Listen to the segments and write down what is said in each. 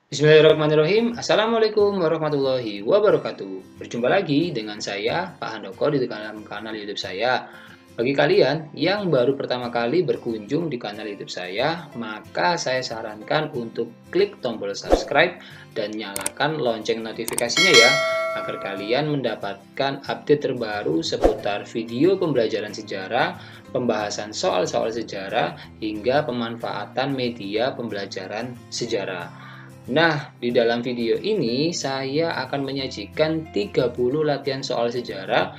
Bismillahirrahmanirrahim. Assalamualaikum warahmatullahi wabarakatuh. Berjumpa lagi dengan saya, Pak Handoko, di dalam kanal YouTube saya. Bagi kalian yang baru pertama kali berkunjung di kanal YouTube saya, maka saya sarankan untuk klik tombol subscribe dan nyalakan lonceng notifikasinya ya, agar kalian mendapatkan update terbaru seputar video pembelajaran sejarah, pembahasan soal-soal sejarah, hingga pemanfaatan media pembelajaran sejarah. Nah, di dalam video ini saya akan menyajikan 30 latihan soal sejarah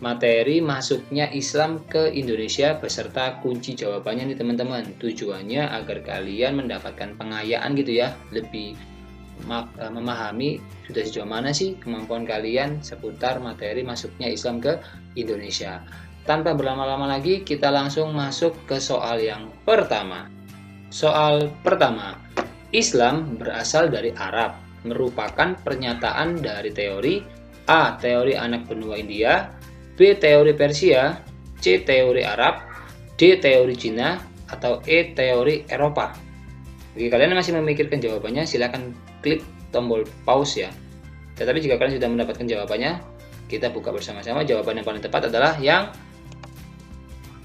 materi masuknya Islam ke Indonesia beserta kunci jawabannya nih teman-teman. Tujuannya agar kalian mendapatkan pengayaan gitu ya, lebih memahami sudah sejauh mana sih kemampuan kalian seputar materi masuknya Islam ke Indonesia. Tanpa berlama-lama lagi, kita langsung masuk ke soal yang pertama. Soal pertama. Islam berasal dari Arab, merupakan pernyataan dari teori A. Teori anak benua India, B. Teori Persia, C. Teori Arab, D. Teori Cina, atau E. Teori Eropa. Bagi kalian yang masih memikirkan jawabannya, silakan klik tombol pause ya. Tetapi jika kalian sudah mendapatkan jawabannya, kita buka bersama-sama. Jawaban yang paling tepat adalah yang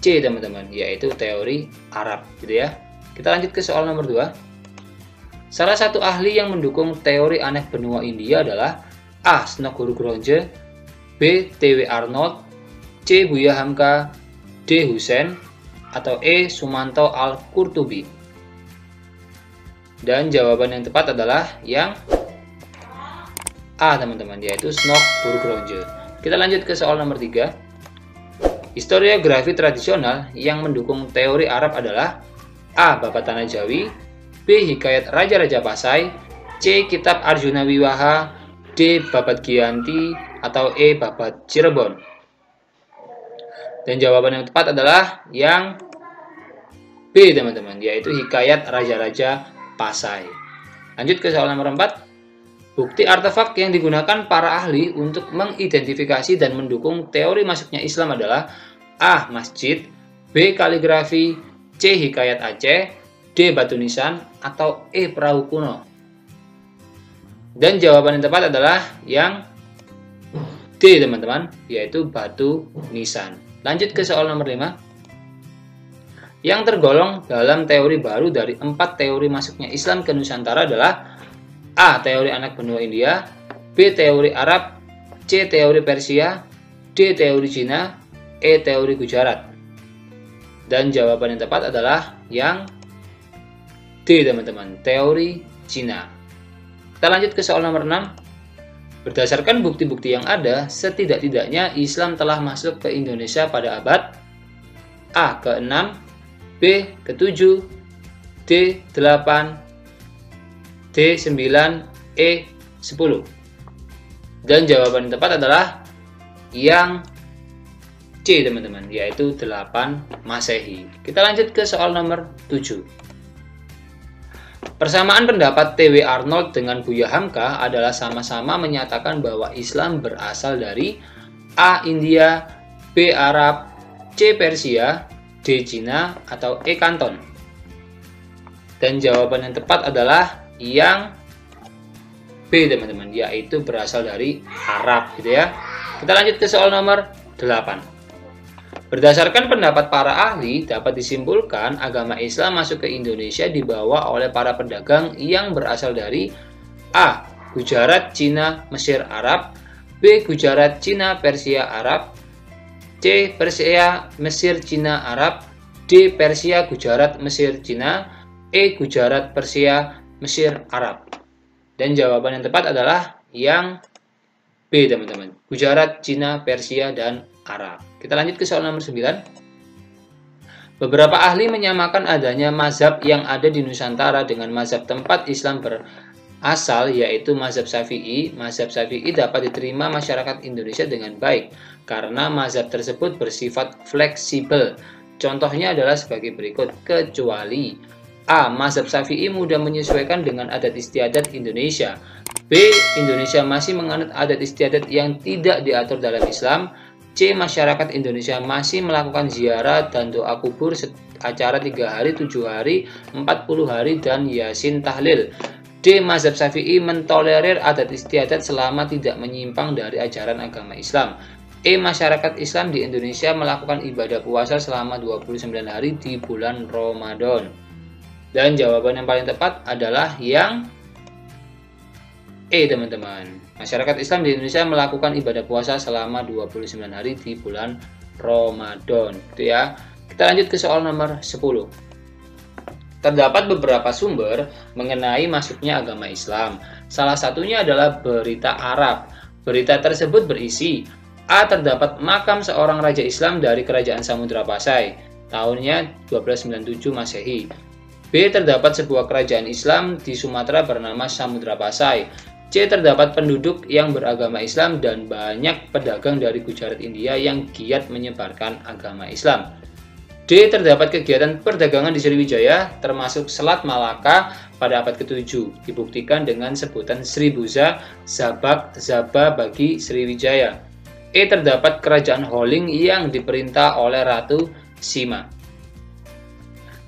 C teman-teman, yaitu teori Arab gitu ya. Kita lanjut ke soal nomor 2. Salah satu ahli yang mendukung teori anak benua India adalah A. Snoguru Gronje, B. T.W. Arnold, C. Buya Hamka, D. Hussein, atau E. Sumanto Al-Qurtubi. Dan jawaban yang tepat adalah yang A teman-teman, yaitu Snoguru Gronje. Kita lanjut ke soal nomor 3. Historiografi tradisional yang mendukung teori Arab adalah A. Babat Tanah Jawi, B. Hikayat Raja-Raja Pasai, C. Kitab Arjuna Wiwaha, D. Babat Giyanti, atau E. Babat Cirebon. Dan jawaban yang tepat adalah yang B teman-teman, yaitu Hikayat Raja-Raja Pasai. Lanjut ke soal nomor 4. Bukti artefak yang digunakan para ahli untuk mengidentifikasi dan mendukung teori masuknya Islam adalah A. Masjid, B. Kaligrafi, C. Hikayat Aceh, D. Batu nisan, atau E. Perahu kuno. Dan jawaban yang tepat adalah yang D teman-teman, yaitu batu nisan. Lanjut ke soal nomor 5. Yang tergolong dalam teori baru dari 4 teori masuknya Islam ke Nusantara adalah A. Teori anak benua India, B. Teori Arab, C. Teori Persia, D. Teori Cina, E. Teori Gujarat. Dan jawaban yang tepat adalah yang D teman-teman, teori Cina. Kita lanjut ke soal nomor 6. Berdasarkan bukti-bukti yang ada, setidak-tidaknya Islam telah masuk ke Indonesia pada abad A. ke-6, B. ke-7, D. 8, D. 9, E. 10. Dan jawaban yang tepat adalah yang C teman-teman, yaitu 8 Masehi. Kita lanjut ke soal nomor 7. Persamaan pendapat T.W. Arnold dengan Buya Hamka adalah sama-sama menyatakan bahwa Islam berasal dari A. India, B. Arab, C. Persia, D. Cina, atau E. Kanton. Dan jawaban yang tepat adalah yang B teman-teman, yaitu berasal dari Arab gitu ya. Kita lanjut ke soal nomor 8. Berdasarkan pendapat para ahli, dapat disimpulkan agama Islam masuk ke Indonesia dibawa oleh para pedagang yang berasal dari A. Gujarat, Cina, Mesir, Arab, B. Gujarat, Cina, Persia, Arab, C. Persia, Mesir, Cina, Arab, D. Persia, Gujarat, Mesir, Cina, E. Gujarat, Persia, Mesir, Arab. Dan jawaban yang tepat adalah yang B teman-teman, Gujarat, Cina, Persia, dan Arab. Kita lanjut ke soal nomor 9. Beberapa ahli menyamakan adanya mazhab yang ada di Nusantara dengan mazhab tempat Islam berasal, yaitu mazhab Syafi'i. Mazhab Syafi'i dapat diterima masyarakat Indonesia dengan baik karena mazhab tersebut bersifat fleksibel. Contohnya adalah sebagai berikut, kecuali A. Mazhab Syafi'i mudah menyesuaikan dengan adat istiadat Indonesia. B. Indonesia masih menganut adat istiadat yang tidak diatur dalam Islam. C. Masyarakat Indonesia masih melakukan ziarah dan doa kubur acara 3 hari, 7 hari, 40 hari, dan yasin tahlil. D. Mazhab Syafi'i mentolerir adat istiadat selama tidak menyimpang dari ajaran agama Islam. E. Masyarakat Islam di Indonesia melakukan ibadah puasa selama 29 hari di bulan Ramadan. Dan jawaban yang paling tepat adalah yang E, teman-teman. Masyarakat Islam di Indonesia melakukan ibadah puasa selama 29 hari di bulan Ramadan. Itu ya. Kita lanjut ke soal nomor 10. Terdapat beberapa sumber mengenai masuknya agama Islam. Salah satunya adalah berita Arab. Berita tersebut berisi: A. Terdapat makam seorang raja Islam dari kerajaan Samudra Pasai, tahunnya 1297 Masehi. B. Terdapat sebuah kerajaan Islam di Sumatera bernama Samudra Pasai. C. Terdapat penduduk yang beragama Islam dan banyak pedagang dari Gujarat, India yang giat menyebarkan agama Islam. D. Terdapat kegiatan perdagangan di Sriwijaya, termasuk Selat Malaka pada abad ke-7, dibuktikan dengan sebutan Sribuza, Zabak, Zaba bagi Sriwijaya. E. Terdapat kerajaan Holing yang diperintah oleh Ratu Sima.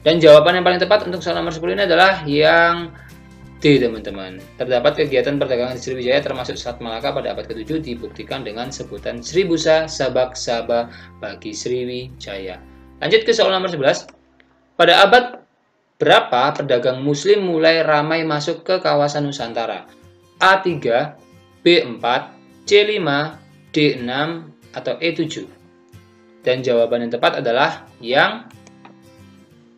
Dan jawaban yang paling tepat untuk soal nomor 10 ini adalah yang D, teman-teman. Terdapat kegiatan perdagangan di Sriwijaya termasuk Selat Malaka pada abad ke-7 dibuktikan dengan sebutan Sribuza, Sabak, Saba bagi Sriwijaya. Lanjut ke soal nomor 11. Pada abad berapa pedagang muslim mulai ramai masuk ke kawasan Nusantara? A3, B4, C5, D6, atau E7. Dan jawaban yang tepat adalah yang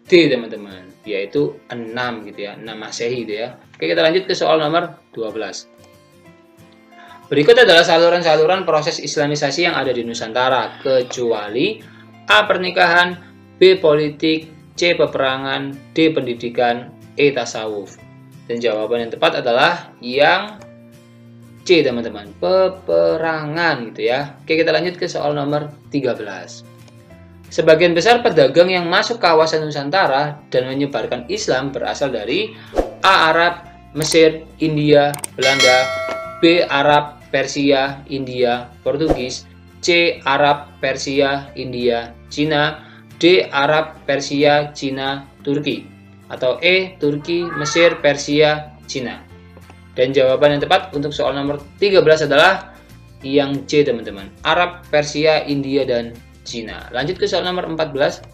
D, teman-teman, yaitu 6 gitu ya, 6 Masehi gitu ya. Oke, kita lanjut ke soal nomor 12. Berikut adalah saluran-saluran proses islamisasi yang ada di Nusantara, kecuali A. Pernikahan, B. Politik, C. Peperangan, D. Pendidikan, E. Tasawuf. Dan jawaban yang tepat adalah yang C, teman-teman, peperangan gitu ya. Oke, kita lanjut ke soal nomor 13. Sebagian besar pedagang yang masuk kawasan Nusantara dan menyebarkan Islam berasal dari A. Arab, Mesir, India, Belanda, B. Arab, Persia, India, Portugis, C. Arab, Persia, India, Cina, D. Arab, Persia, Cina, Turki, atau E. Turki, Mesir, Persia, Cina. Dan jawaban yang tepat untuk soal nomor 13 adalah yang C, teman-teman. Arab, Persia, India, dan Cina. Lanjut ke soal nomor 14.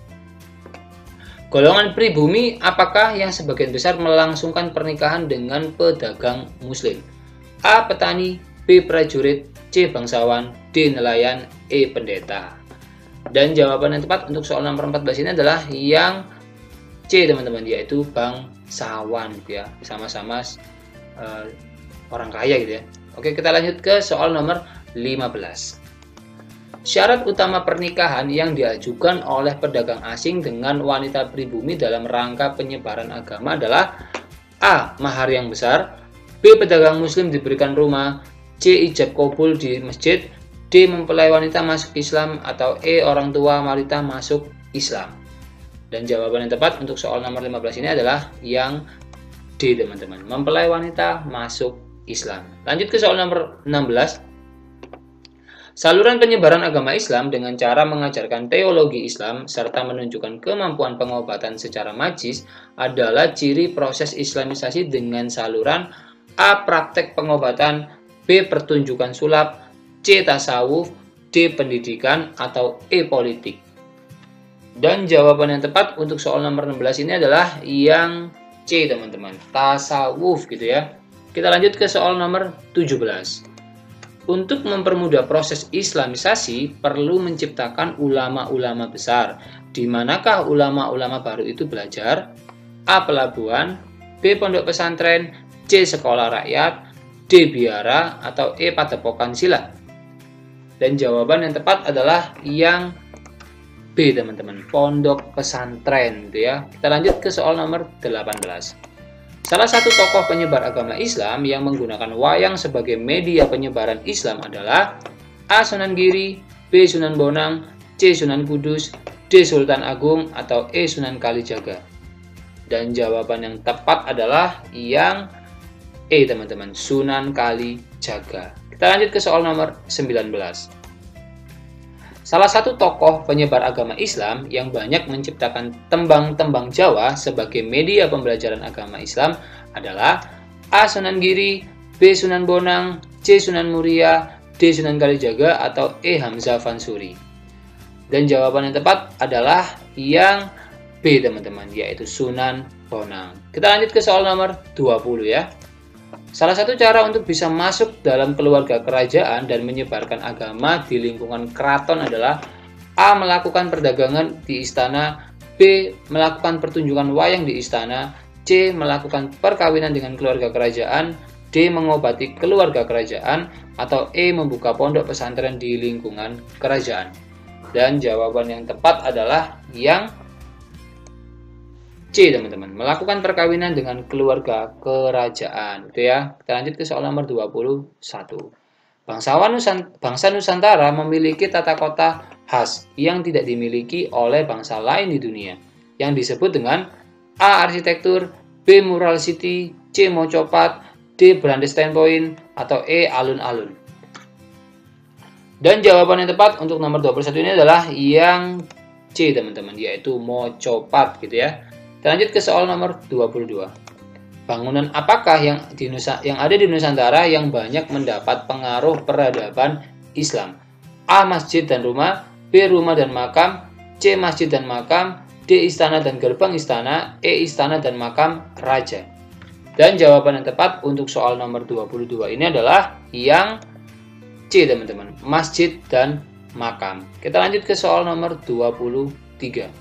Golongan pribumi apakah yang sebagian besar melangsungkan pernikahan dengan pedagang muslim? A. Petani, B. Prajurit, C. Bangsawan, D. Nelayan, E. Pendeta. Dan jawaban yang tepat untuk soal nomor 14 ini adalah yang C, teman-teman, yaitu bangsawan gitu ya. Sama-sama orang kaya gitu ya. Oke, kita lanjut ke soal nomor 15. Syarat utama pernikahan yang diajukan oleh pedagang asing dengan wanita pribumi dalam rangka penyebaran agama adalah A. Mahar yang besar, B. Pedagang muslim diberikan rumah, C. Ijab kabul di masjid, D. Mempelai wanita masuk Islam, atau E. Orang tua wanita masuk Islam. Dan jawaban yang tepat untuk soal nomor 15 ini adalah yang D, teman-teman. Mempelai wanita masuk Islam. Lanjut ke soal nomor 16. Saluran penyebaran agama Islam dengan cara mengajarkan teologi Islam serta menunjukkan kemampuan pengobatan secara magis adalah ciri proses islamisasi dengan saluran A. Praktek pengobatan, B. Pertunjukan sulap, C. Tasawuf, D. Pendidikan, atau E. Politik. Dan jawaban yang tepat untuk soal nomor 16 ini adalah yang C, teman-teman. Tasawuf gitu ya. Kita lanjut ke soal nomor 17. Untuk mempermudah proses islamisasi, perlu menciptakan ulama-ulama besar. Di manakah ulama-ulama baru itu belajar? A. Pelabuhan, B. Pondok pesantren, C. Sekolah rakyat, D. Biara, atau E. Padepokan silat. Dan jawaban yang tepat adalah yang B, teman-teman. Pondok pesantren gitu ya. Kita lanjut ke soal nomor 18. Salah satu tokoh penyebar agama Islam yang menggunakan wayang sebagai media penyebaran Islam adalah A. Sunan Giri, B. Sunan Bonang, C. Sunan Kudus, D. Sultan Agung, atau E. Sunan Kalijaga. Dan jawaban yang tepat adalah yang E, teman-teman. Sunan Kalijaga. Kita lanjut ke soal nomor 19. Salah satu tokoh penyebar agama Islam yang banyak menciptakan tembang-tembang Jawa sebagai media pembelajaran agama Islam adalah A. Sunan Giri, B. Sunan Bonang, C. Sunan Muria, D. Sunan Kalijaga, atau E. Hamzah Fansuri. Dan jawaban yang tepat adalah yang B, teman-teman, yaitu Sunan Bonang. Kita lanjut ke soal nomor 20 ya. Salah satu cara untuk bisa masuk dalam keluarga kerajaan dan menyebarkan agama di lingkungan keraton adalah A. Melakukan perdagangan di istana, B. Melakukan pertunjukan wayang di istana, C. Melakukan perkawinan dengan keluarga kerajaan, D. Mengobati keluarga kerajaan, atau E. Membuka pondok pesantren di lingkungan kerajaan. Dan jawaban yang tepat adalah yang C, teman-teman. Melakukan perkawinan dengan keluarga kerajaan. Itu ya. Kita lanjut ke soal nomor 21. Bangsa Nusantara memiliki tata kota khas yang tidak dimiliki oleh bangsa lain di dunia, yang disebut dengan A. Arsitektur, B. Mural City, C. Mocopat, D. Brandestein Point, atau E. Alun-alun. Dan jawaban yang tepat untuk nomor 21 ini adalah yang C, teman-teman, yaitu Mocopat gitu ya. Kita lanjut ke soal nomor 22. Bangunan apakah yang ada di Nusantara yang banyak mendapat pengaruh peradaban Islam? A. Masjid dan rumah, B. Rumah dan makam, C. Masjid dan makam, D. Istana dan gerbang istana, E. Istana dan makam raja. Dan jawaban yang tepat untuk soal nomor 22 ini adalah yang C, teman-teman, masjid dan makam. Kita lanjut ke soal nomor 23.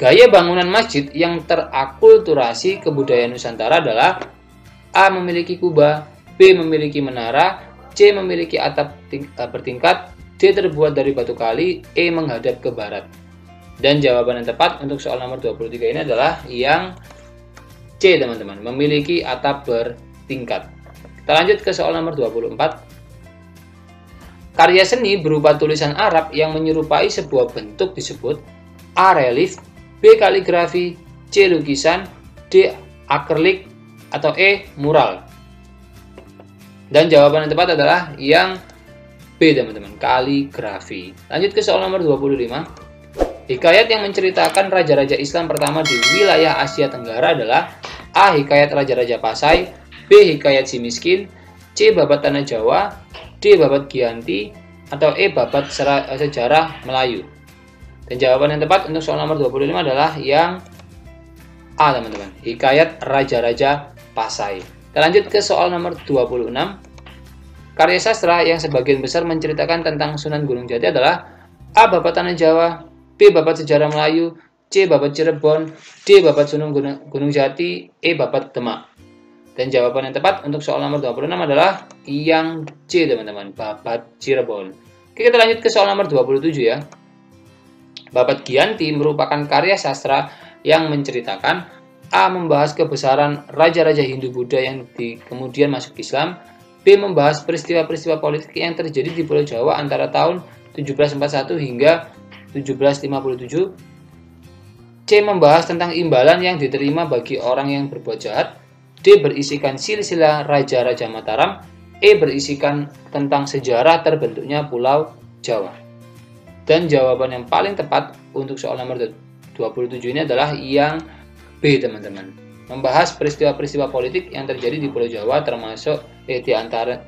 Gaya bangunan masjid yang terakulturasi kebudayaan Nusantara adalah A. Memiliki kubah, B. Memiliki menara, C. Memiliki atap bertingkat, D. Terbuat dari batu kali, E. Menghadap ke barat. Dan jawaban yang tepat untuk soal nomor 23 ini adalah yang C, teman-teman, memiliki atap bertingkat. Kita lanjut ke soal nomor 24. Karya seni berupa tulisan Arab yang menyerupai sebuah bentuk disebut A. Relief, B. Kaligrafi, C. Lukisan, D. Akrilik, atau E. Mural. Dan jawaban yang tepat adalah yang B, teman-teman, kaligrafi. Lanjut ke soal nomor 25. Hikayat yang menceritakan raja-raja Islam pertama di wilayah Asia Tenggara adalah A. Hikayat Raja-Raja Pasai, B. Hikayat Si Miskin, C. Babat Tanah Jawa, D. Babat Giyanti, atau E. Babat Sejarah Melayu. Dan jawaban yang tepat untuk soal nomor 25 adalah yang A, teman-teman, Hikayat Raja-Raja Pasai. Kita lanjut ke soal nomor 26. Karya sastra yang sebagian besar menceritakan tentang Sunan Gunung Jati adalah A. Babat Tanah Jawa, B. Babat Sejarah Melayu, C. Babat Cirebon, D. Babat Sunan Gunung Jati, E. Babat Demak. Dan jawaban yang tepat untuk soal nomor 26 adalah yang C, teman-teman, Babat Cirebon. Oke, kita lanjut ke soal nomor 27 ya. Babat Giyanti merupakan karya sastra yang menceritakan A. Membahas kebesaran raja-raja Hindu-Buddha yang kemudian masuk Islam, B. Membahas peristiwa-peristiwa politik yang terjadi di Pulau Jawa antara tahun 1741 hingga 1757, C. Membahas tentang imbalan yang diterima bagi orang yang berbuat jahat, D. Berisikan silsilah Raja-Raja Mataram, E. Berisikan tentang sejarah terbentuknya Pulau Jawa. Dan jawaban yang paling tepat untuk soal nomor 27 ini adalah yang B, teman-teman. Membahas peristiwa-peristiwa politik yang terjadi di Pulau Jawa termasuk di antara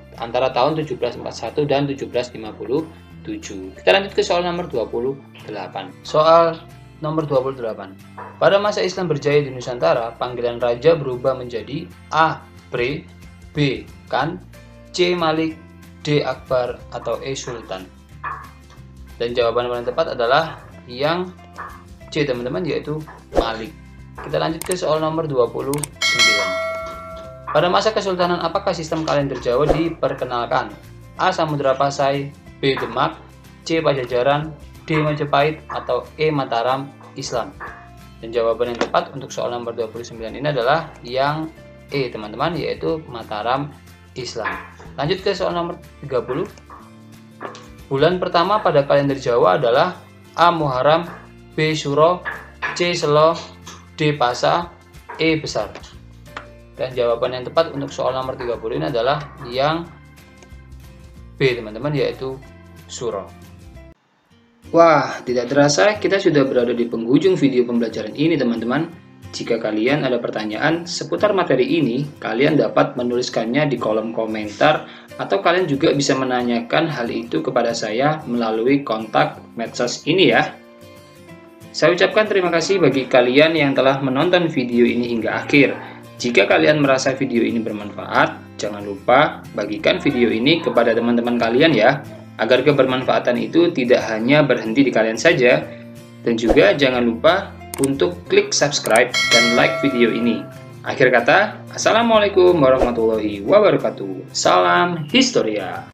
tahun 1741 dan 1757. Kita lanjut ke soal nomor 28. Soal nomor 28. Pada masa Islam berjaya di Nusantara, panggilan raja berubah menjadi A. Bre, B. Khan, C. Malik, D. Akbar, atau E. Sultan. Dan jawaban yang paling tepat adalah yang C, teman-teman, yaitu Malik. Kita lanjut ke soal nomor 29. Pada masa Kesultanan apakah sistem kalender Jawa diperkenalkan? A. Samudra Pasai, B. Demak, C. Pajajaran, D. Majapahit, atau E. Mataram Islam. Dan jawaban yang tepat untuk soal nomor 29 ini adalah yang E, teman-teman, yaitu Mataram Islam. Lanjut ke soal nomor 30. Bulan pertama pada kalender Jawa adalah A. Muharram, B. Suro, C. Selo, D. Pasa, E. Besar. Dan jawaban yang tepat untuk soal nomor 30 ini adalah yang B, teman-teman, yaitu Suro. Wah, tidak terasa kita sudah berada di penghujung video pembelajaran ini, teman-teman. jika kalian ada pertanyaan seputar materi ini, kalian dapat menuliskannya di kolom komentar atau kalian juga bisa menanyakan hal itu kepada saya melalui kontak medsos ini ya. Saya ucapkan terima kasih bagi kalian yang telah menonton video ini hingga akhir. Jika kalian merasa video ini bermanfaat, jangan lupa bagikan video ini kepada teman-teman kalian ya, agar kebermanfaatan itu tidak hanya berhenti di kalian saja. Dan juga jangan lupa untuk klik subscribe dan like video ini. Akhir kata, Assalamualaikum warahmatullahi wabarakatuh. Salam Historia.